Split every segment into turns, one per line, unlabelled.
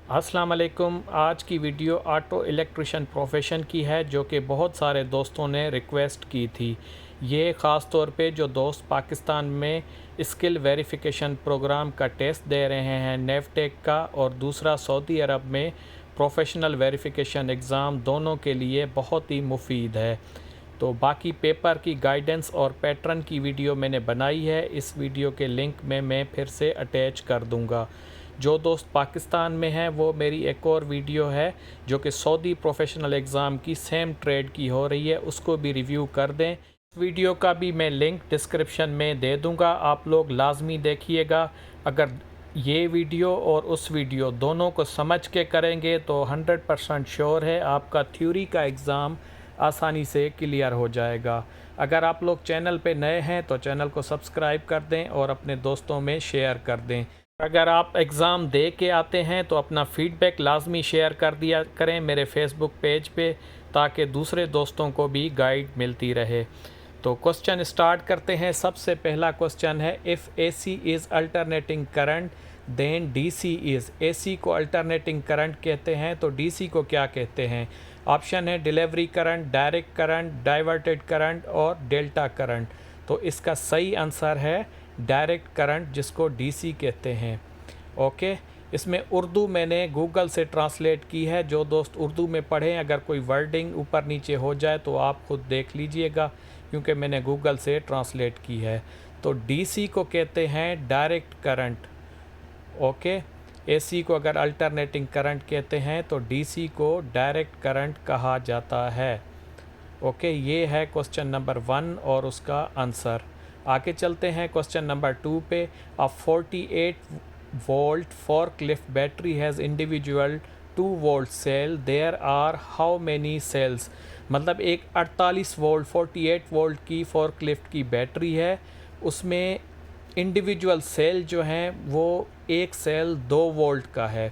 अस्सलाम वालेकुम। आज की वीडियो ऑटो इलेक्ट्रिशियन प्रोफेशन की है, जो कि बहुत सारे दोस्तों ने रिक्वेस्ट की थी। ये ख़ास तौर पे जो दोस्त पाकिस्तान में स्किल वेरिफिकेशन प्रोग्राम का टेस्ट दे रहे हैं नेवटेक का, और दूसरा सऊदी अरब में प्रोफेशनल वेरिफिकेशन एग्ज़ाम, दोनों के लिए बहुत ही मुफीद है। तो बाकी पेपर की गाइडेंस और पैटर्न की वीडियो मैंने बनाई है, इस वीडियो के लिंक में मैं फिर से अटैच कर दूंगा। जो दोस्त पाकिस्तान में हैं वो मेरी एक और वीडियो है जो कि सऊदी प्रोफेशनल एग्ज़ाम की सेम ट्रेड की हो रही है, उसको भी रिव्यू कर दें। वीडियो का भी मैं लिंक डिस्क्रिप्शन में दे दूंगा, आप लोग लाजमी देखिएगा। अगर ये वीडियो और उस वीडियो दोनों को समझ के करेंगे तो 100% श्योर है आपका थ्योरी का एग्ज़ाम आसानी से क्लियर हो जाएगा। अगर आप लोग चैनल पे नए हैं तो चैनल को सब्सक्राइब कर दें और अपने दोस्तों में शेयर कर दें। अगर आप एग्ज़ाम दे के आते हैं तो अपना फ़ीडबैक लाजमी शेयर कर दिया करें मेरे फेसबुक पेज पे, ताकि दूसरे दोस्तों को भी गाइड मिलती रहे। तो क्वेश्चन स्टार्ट करते हैं। सबसे पहला क्वेश्चन है, if AC is alternating current then DC is. AC को अल्टरनेटिंग करंट कहते हैं तो DC को क्या कहते हैं? ऑप्शन है delivery current, direct current, diverted current और डेल्टा करंट। तो इसका सही आंसर है डायरेक्ट करंट, जिसको DC कहते हैं। ओके, इसमें उर्दू मैंने गूगल से ट्रांसलेट की है। जो दोस्त उर्दू में पढ़ें, अगर कोई वर्डिंग ऊपर नीचे हो जाए तो आप खुद देख लीजिएगा, क्योंकि मैंने गूगल से ट्रांसलेट की है। तो DC को कहते हैं डायरेक्ट करंट। ओके, AC को अगर अल्टरनेटिंग करंट कहते हैं तो DC को डायरेक्ट करंट कहा जाता है। ओके, ये है क्वेश्चन नंबर 1 और उसका आंसर। आगे चलते हैं क्वेश्चन नंबर 2 पे। A 48 volt forklift battery has individual 2 volt cell, there are how many cells. मतलब एक 48 वोल्ट की फॉरक्लिफ्ट की बैटरी है, उसमें इंडिविजुअल सेल जो हैं वो एक सेल 2 वोल्ट का है।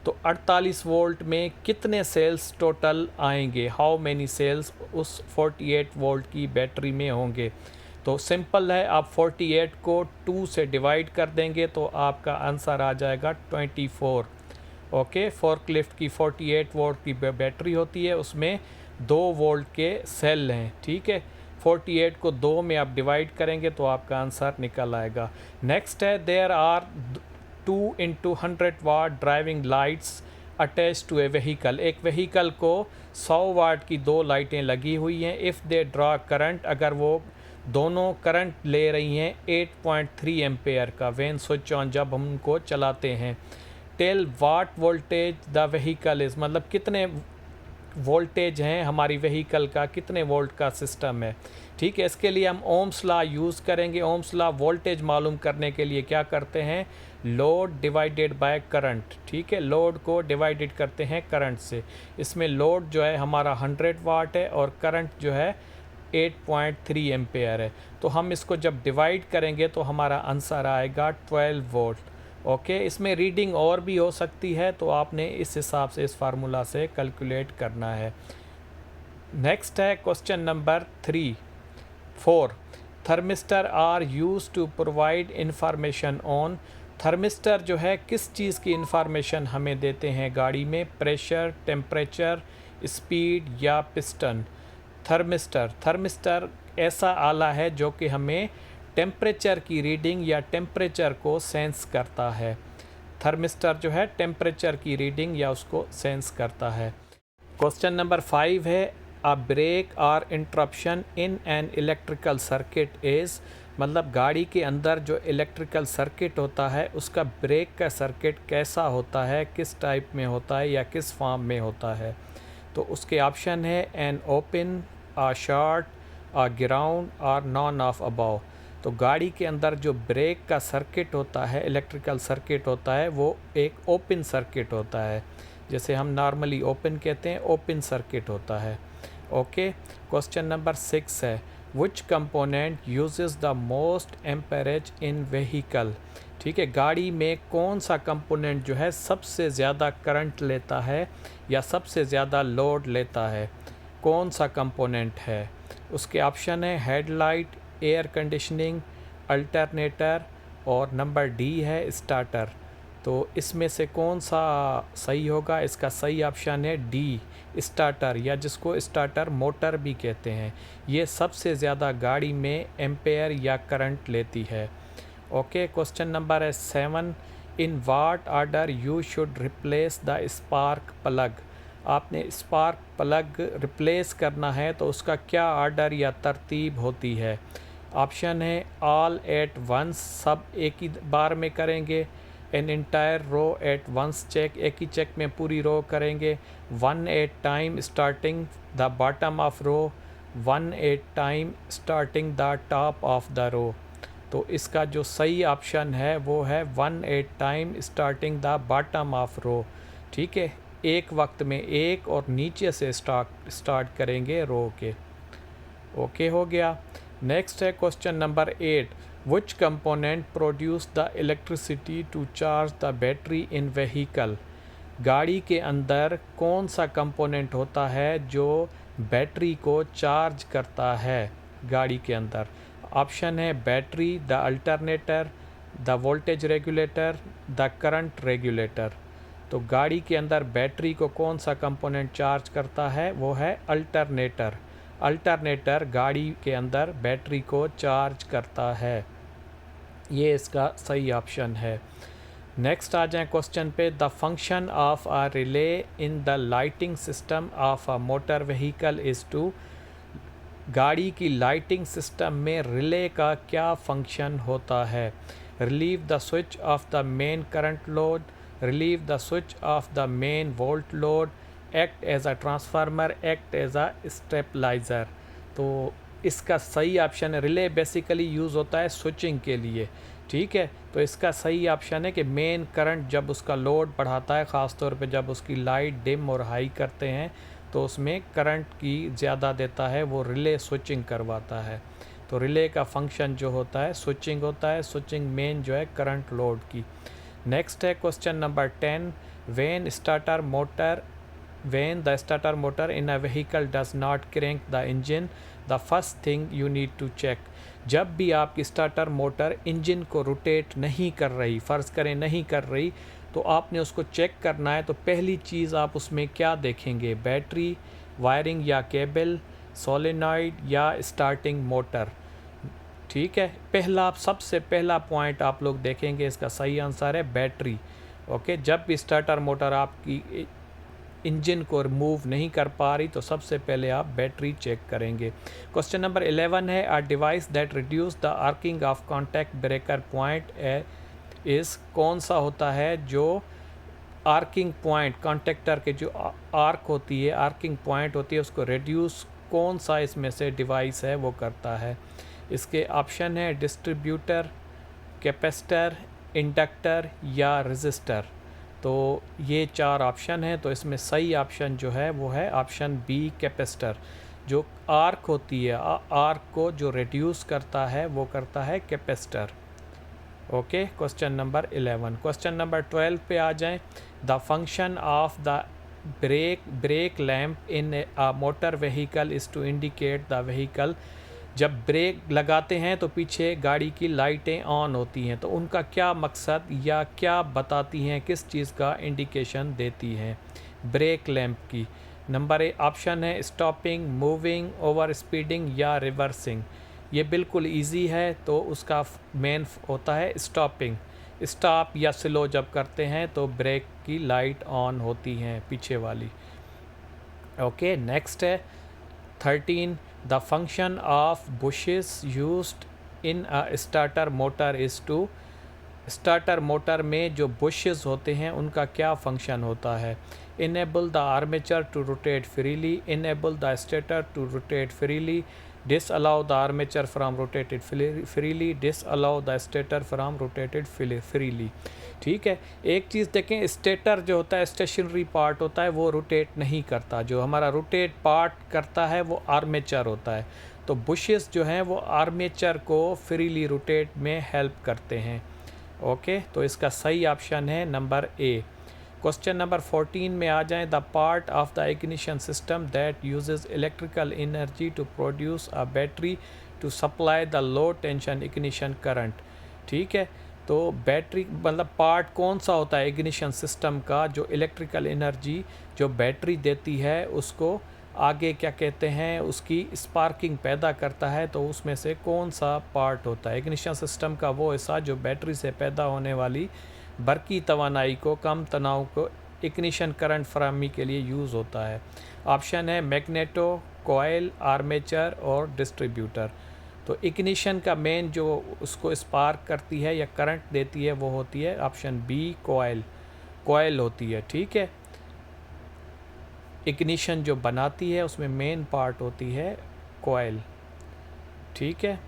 तो 48 वोल्ट में कितने सेल्स टोटल आएंगे, हाउ मैनी सेल्स उस 48 वोल्ट की बैटरी में होंगे? तो सिंपल है, आप 48 को 2 से डिवाइड कर देंगे तो आपका आंसर आ जाएगा 24। ओके, फॉरक्लिफ्ट की 48 वोल्ट की बैटरी होती है, उसमें 2 वोल्ट के सेल हैं। ठीक है, 48 को 2 में आप डिवाइड करेंगे तो आपका आंसर निकल आएगा। नेक्स्ट है, there are 2 into 100 watt driving lights attach to a vehicle. एक व्हीकल को 100 वाट की 2 लाइटें लगी हुई हैं। इफ़ दे ड्रा करंट, अगर वो दोनों करंट ले रही हैं 8.3 एम्पेयर का व्हेन स्विच ऑन, जब हम उनको चलाते हैं। Tell what voltage the vehicle is, मतलब कितने वोल्टेज हैं हमारी व्हीकल का, कितने वोल्ट का सिस्टम है। ठीक है, इसके लिए हम ओम्स लॉ यूज़ करेंगे। ओम्स लॉ वोल्टेज मालूम करने के लिए क्या करते हैं, लोड डिवाइडेड बाय करंट। ठीक है, लोड को डिवाइडेड करते हैं करंट से। इसमें लोड जो है हमारा 100 वाट है और करंट जो है 8.3 एम्पेयर है। तो हम इसको जब डिवाइड करेंगे तो हमारा आंसर आएगा 12 वोल्ट। ओके, इसमें रीडिंग और भी हो सकती है, तो आपने इस हिसाब से इस फार्मूला से कैलकुलेट करना है। नेक्स्ट है question number 4। Thermistor are use to provide information on. Thermistor जो है किस चीज़ की इंफॉर्मेशन हमें देते हैं गाड़ी में? प्रेशर, टेम्परेचर, स्पीड या पिस्टन? थर्मिस्टर ऐसा आला है जो कि हमें टेम्परेचर की रीडिंग या टेम्परेचर को सेंस करता है। थर्मिस्टर जो है टेम्परेचर की रीडिंग या उसको सेंस करता है। क्वेश्चन नंबर 5 है, अ ब्रेक और interruption in an electrical circuit is. मतलब गाड़ी के अंदर जो इलेक्ट्रिकल सर्किट होता है उसका ब्रेक का सर्किट कैसा होता है, किस टाइप में होता है या किस फॉर्म में होता है? तो उसके ऑप्शन है an open, a short, a ground और नॉन ऑफ अबाव। तो गाड़ी के अंदर जो ब्रेक का सर्किट होता है, इलेक्ट्रिकल सर्किट होता है, वो एक ओपन सर्किट होता है, जैसे हम नॉर्मली ओपन कहते हैं, ओपन सर्किट होता है। ओके, क्वेश्चन नंबर 6 है, विच component uses the most amperage in vehicle. ठीक है, गाड़ी में कौन सा कंपोनेंट जो है सबसे ज़्यादा करंट लेता है या सबसे ज़्यादा लोड लेता है, कौन सा कंपोनेंट है? उसके ऑप्शन है हेडलाइट, एयर कंडीशनिंग, अल्टरनेटर और नंबर डी है स्टार्टर। तो इसमें से कौन सा सही होगा? इसका सही ऑप्शन है डी, स्टार्टर, या जिसको स्टार्टर मोटर भी कहते हैं। ये सबसे ज़्यादा गाड़ी में एम्पेयर या करंट लेती है। ओके, क्वेश्चन नंबर है 7, in what order you should replace the spark plug. आपने स्पार्क प्लग रिप्लेस करना है तो उसका क्या ऑर्डर या तरतीब होती है? ऑप्शन है ऑल एट वंस, सब एक ही बार में करेंगे। An entire row at once check, एक ही चेक में पूरी रो करेंगे। One at time starting the bottom of row, one at time starting the top of the row. तो इसका जो सही ऑप्शन है वो है one at time starting the bottom of row. ठीक है, एक वक्त में एक और नीचे से स्टार्ट करेंगे रो के। ओके हो गया। नेक्स्ट है question number 8, which component produce the electricity to charge the battery in vehicle. गाड़ी के अंदर कौन सा कंपोनेंट होता है जो बैटरी को चार्ज करता है गाड़ी के अंदर? ऑप्शन है battery, the alternator, the voltage regulator, the current regulator. तो गाड़ी के अंदर बैटरी को कौन सा कंपोनेंट चार्ज करता है? वो है अल्टरनेटर। अल्टरनेटर गाड़ी के अंदर बैटरी को चार्ज करता है। ये इसका सही ऑप्शन है। नेक्स्ट आ जाए क्वेश्चन पे, the function of a relay in the lighting system of a motor vehicle is to. गाड़ी की लाइटिंग सिस्टम में रिले का क्या फंक्शन होता है? Relieve the switch of the main current load, relieve the switch of the main volt load, act as a transformer, act as a stabiliser. तो इसका सही ऑप्शन है, रिले बेसिकली यूज़ होता है स्विचिंग के लिए। ठीक है, तो इसका सही ऑप्शन है कि मेन करंट जब उसका लोड बढ़ाता है, ख़ास तौर पे जब उसकी लाइट डिम और हाई करते हैं तो उसमें करंट की ज़्यादा देता है, वो रिले स्विचिंग करवाता है। तो रिले का फंक्शन जो होता है स्विचिंग होता है, स्विचिंग मेन जो है करंट लोड की। नेक्स्ट है question number 10, when the starter motor in a vehicle does not crank the engine, the first thing you need to check। जब भी आपकी स्टार्टर मोटर इंजन को रोटेट नहीं कर रही, फ़र्ज़ करें नहीं कर रही, तो आपने उसको चेक करना है। तो पहली चीज़ आप उसमें क्या देखेंगे? बैटरी, वायरिंग या केबल, सोलेनॉइड या स्टार्टिंग मोटर। ठीक है, सबसे पहला पॉइंट आप लोग देखेंगे, इसका सही आंसर है बैटरी। ओके, जब भी स्टार्टर मोटर आपकी इंजन को रिमूव नहीं कर पा रही तो सबसे पहले आप बैटरी चेक करेंगे। क्वेश्चन नंबर 11 है, a device that reduce the arcing of contact breaker point इस कौन सा होता है जो आर्किंग पॉइंट, कॉन्टेक्टर के जो आर्क होती है, आर्किंग पॉइंट होती है, उसको रिड्यूस कौन सा इसमें से डिवाइस है वो करता है? इसके ऑप्शन है डिस्ट्रीब्यूटर, कैपेसिटर, इंडक्टर या रेजिस्टर। तो ये 4 ऑप्शन हैं, तो इसमें सही ऑप्शन जो है वो है ऑप्शन बी, कैपेसिटर। जो आर्क होती है, आर्क को जो रिड्यूस करता है वो करता है capacitor. Okay, question number 11। Question number 12 पे आ जाएं, the function of the brake lamp in a motor vehicle is to indicate the vehicle. जब ब्रेक लगाते हैं तो पीछे गाड़ी की लाइटें ऑन होती हैं, तो उनका क्या मकसद या क्या बताती हैं, किस चीज़ का इंडिकेशन देती हैं ब्रेक लैंप की? नंबर ए ऑप्शन है स्टॉपिंग, मूविंग, ओवर स्पीडिंग या रिवर्सिंग। ये बिल्कुल इजी है, तो उसका मेन होता है स्टॉपिंग। स्टॉप या स्लो जब करते हैं तो ब्रेक की लाइट ऑन होती हैं पीछे वाली। ओके, नेक्स्ट है 13, the function of bushes used in a starter motor is to. Starter motor में जो बुशेस होते हैं उनका क्या फंक्शन होता है? Enable the armature to rotate freely, enable the stator to rotate freely, disallow the armature from rotated freely, disallow the stator from rotated freely. ठीक है, एक चीज़ देखें, स्टेटर जो होता है स्टेशनरी पार्ट होता है, वो रोटेट नहीं करता। जो हमारा रोटेट पार्ट करता है वो आर्मेचर होता है। तो बुशेस जो हैं वो आर्मेचर को फ्रीली रोटेट में हेल्प करते हैं। ओके, तो इसका सही ऑप्शन है नंबर ए। क्वेश्चन नंबर 14 में आ जाएं, the part of the ignition system that uses electrical energy to produce a battery to supply the low tension ignition current. ठीक है, तो बैटरी मतलब पार्ट कौन सा होता है इग्निशन सिस्टम का, जो इलेक्ट्रिकल एनर्जी जो बैटरी देती है उसको आगे क्या कहते हैं, उसकी स्पार्किंग पैदा करता है, तो उसमें से कौन सा पार्ट होता है इग्निशन सिस्टम का? वो हिस्सा जो बैटरी से पैदा होने वाली बरकी तवानाई को, कम तनाव को इग्निशन करंट फराहमी के लिए यूज़ होता है। ऑप्शन है मैग्नेटो, कॉयल, आर्मेचर और डिस्ट्रीब्यूटर। तो इग्निशन का मेन जो उसको स्पार्क करती है या करंट देती है वो होती है ऑप्शन बी कॉयल, कॉयल होती है। ठीक है, इग्निशन जो बनाती है उसमें मेन पार्ट होती है कॉयल। ठीक है,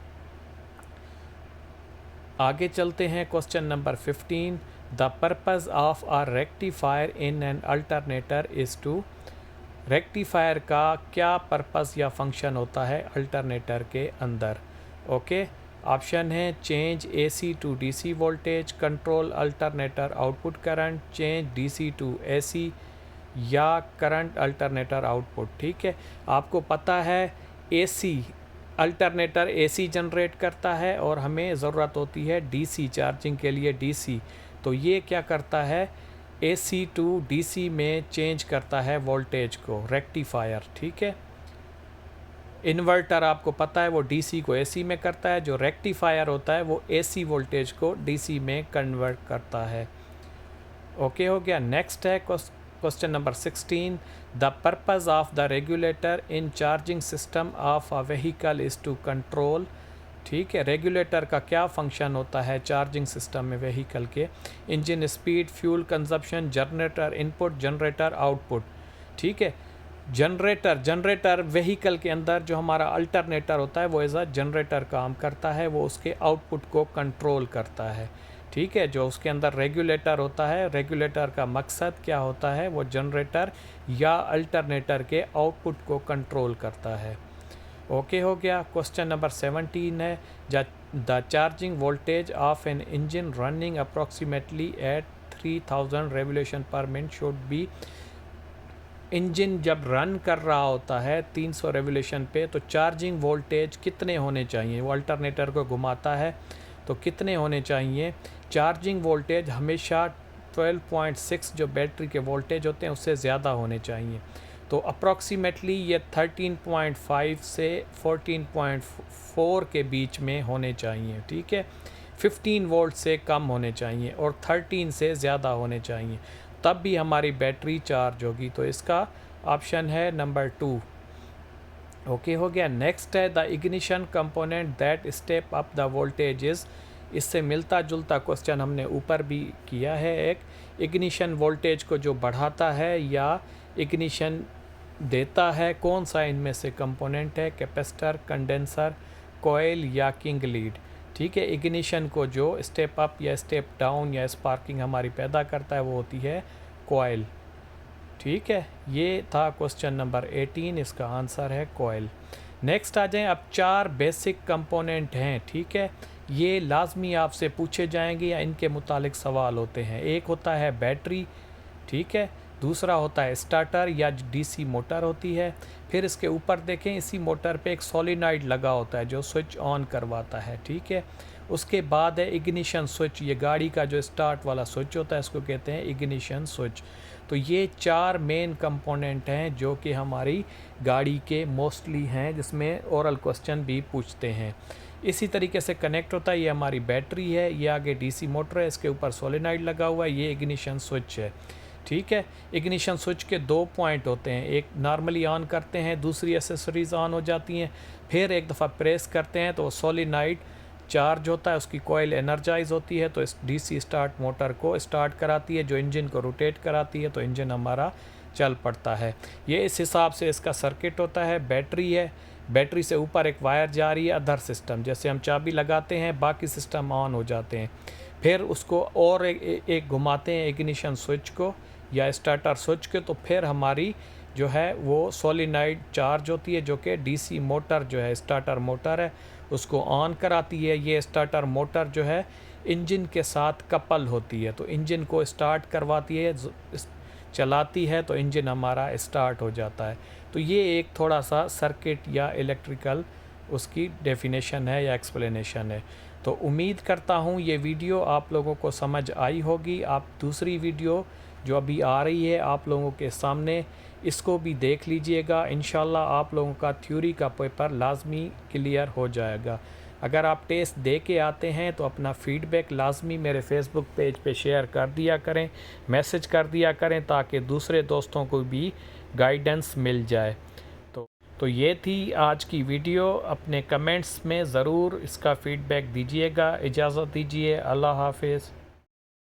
आगे चलते हैं। Question number 15, the purpose of a rectifier in an alternator is to. Rectifier का क्या पर्पस या फंक्शन होता है अल्टरनेटर के अंदर? ओके, ऑप्शन है change AC to DC voltage, control alternator output current, change DC to AC, या current alternator output. ठीक है, आपको पता है एसी अल्टरनेटर एसी जनरेट करता है और हमें ज़रूरत होती है डीसी चार्जिंग के लिए डीसी। तो ये क्या करता है, एसी टू डीसी में चेंज करता है वोल्टेज को रेक्टिफायर। ठीक है, इन्वर्टर आपको पता है वो डीसी को एसी में करता है, जो रेक्टिफायर होता है वो एसी वोल्टेज को डीसी में कन्वर्ट करता है। ओके हो गया। नेक्स्ट है question number 16, the purpose of the regulator in charging system of a vehicle is to control. ठीक है, रेगुलेटर का क्या फंक्शन होता है चार्जिंग सिस्टम में व्हीकल के? Engine speed, fuel consumption, generator input, generator output. ठीक है, जनरेटर व्हीकल के अंदर जो हमारा अल्टरनेटर होता है वो एज अ जनरेटर काम करता है, वो उसके आउटपुट को कंट्रोल करता है। ठीक है, जो उसके अंदर रेगुलेटर होता है, रेगुलेटर का मकसद क्या होता है, वो जनरेटर या अल्टरनेटर के आउटपुट को कंट्रोल करता है। ओके हो गया। क्वेश्चन नंबर 17 है, the charging voltage of an engine running approximately at 3000 revolution per minute should be. Engine जब रन कर रहा होता है 300 रेवोल्यूशन पे, तो चार्जिंग वोल्टेज कितने होने चाहिए? वो अल्टरनेटर को घुमाता है तो कितने होने चाहिए? चार्जिंग वोल्टेज हमेशा 12.6 जो बैटरी के वोल्टेज होते हैं उससे ज़्यादा होने चाहिए। तो अप्रॉक्सीमेटली ये 13.5 से 14.4 के बीच में होने चाहिए। ठीक है, 15 वोल्ट से कम होने चाहिए और 13 से ज़्यादा होने चाहिए, तब भी हमारी बैटरी चार्ज होगी। तो इसका ऑप्शन है नंबर 2। ओके हो गया। नेक्स्ट है, the ignition component that step up the voltages. इससे मिलता जुलता क्वेश्चन हमने ऊपर भी किया है। एक इग्निशन वोल्टेज को जो बढ़ाता है या इग्निशन देता है, कौन सा इनमें से कंपोनेंट है? कैपेसिटर, कंडेंसर, कॉइल या किंग लीड। ठीक है, इग्निशन को जो स्टेप अप या स्टेप डाउन या स्पार्किंग हमारी पैदा करता है वो होती है कॉइल। ठीक है, ये था क्वेश्चन नंबर 18, इसका आंसर है कॉइल। नेक्स्ट आ जाएं, अब 4 बेसिक कंपोनेंट हैं। ठीक है, ये लाजमी आपसे पूछे जाएंगे या इनके मुतालिक सवाल होते हैं। एक होता है बैटरी, ठीक है, दूसरा होता है स्टार्टर या डीसी मोटर होती है। फिर इसके ऊपर देखें, इसी मोटर पे एक सोलिनॉइड लगा होता है जो स्विच ऑन करवाता है। ठीक है, उसके बाद है इग्निशन स्विच, ये गाड़ी का जो स्टार्ट वाला स्विच होता है इसको कहते हैं इग्निशन स्विच। तो ये 4 मेन कंपोनेंट हैं जो कि हमारी गाड़ी के मोस्टली हैं, जिसमें ओरल क्वेश्चन भी पूछते हैं। इसी तरीके से कनेक्ट होता है, ये हमारी बैटरी है, ये आगे डीसी मोटर है, इसके ऊपर सोलेनॉइड लगा हुआ है, ये इग्निशन स्विच है। ठीक है, इग्निशन स्विच के 2 पॉइंट होते हैं, एक नॉर्मली ऑन करते हैं, दूसरी एसेसरीज ऑन हो जाती हैं, फिर एक दफ़ा प्रेस करते हैं तो सोलेनॉइड चार्ज होता है, उसकी कॉइल एनर्जाइज होती है, तो इस डीसी स्टार्ट मोटर को स्टार्ट कराती है, जो इंजन को रोटेट कराती है, तो इंजन हमारा चल पड़ता है। ये इस हिसाब से इसका सर्किट होता है। बैटरी है, बैटरी से ऊपर एक वायर जा रही है, अदर सिस्टम, जैसे हम चाबी लगाते हैं बाकी सिस्टम ऑन हो जाते हैं, फिर उसको और एक घुमाते हैं इग्निशन स्विच को या स्टार्टर स्विच के, तो फिर हमारी जो है वो सोलिनॉइड चार्ज होती है, जो कि डीसी मोटर जो है स्टार्टर मोटर है उसको ऑन कराती है। ये स्टार्टर मोटर जो है इंजन के साथ कपल होती है, तो इंजन को स्टार्ट करवाती है, चलाती है, तो इंजन हमारा स्टार्ट हो जाता है। तो ये एक थोड़ा सा सर्किट या इलेक्ट्रिकल उसकी डेफिनेशन है या एक्सप्लेनेशन है। तो उम्मीद करता हूँ ये वीडियो आप लोगों को समझ आई होगी। आप दूसरी वीडियो जो अभी आ रही है आप लोगों के सामने, इसको भी देख लीजिएगा। इंशाल्लाह आप लोगों का थ्योरी का पेपर लाजमी क्लियर हो जाएगा। अगर आप टेस्ट दे के आते हैं तो अपना फ़ीडबैक लाजमी मेरे फेसबुक पेज पे शेयर कर दिया करें, मैसेज कर दिया करें, ताकि दूसरे दोस्तों को भी गाइडेंस मिल जाए। तो ये थी आज की वीडियो। अपने कमेंट्स में ज़रूर इसका फ़ीडबैक दीजिएगा। इजाज़त दीजिए। अल्लाह हाफ़िज़।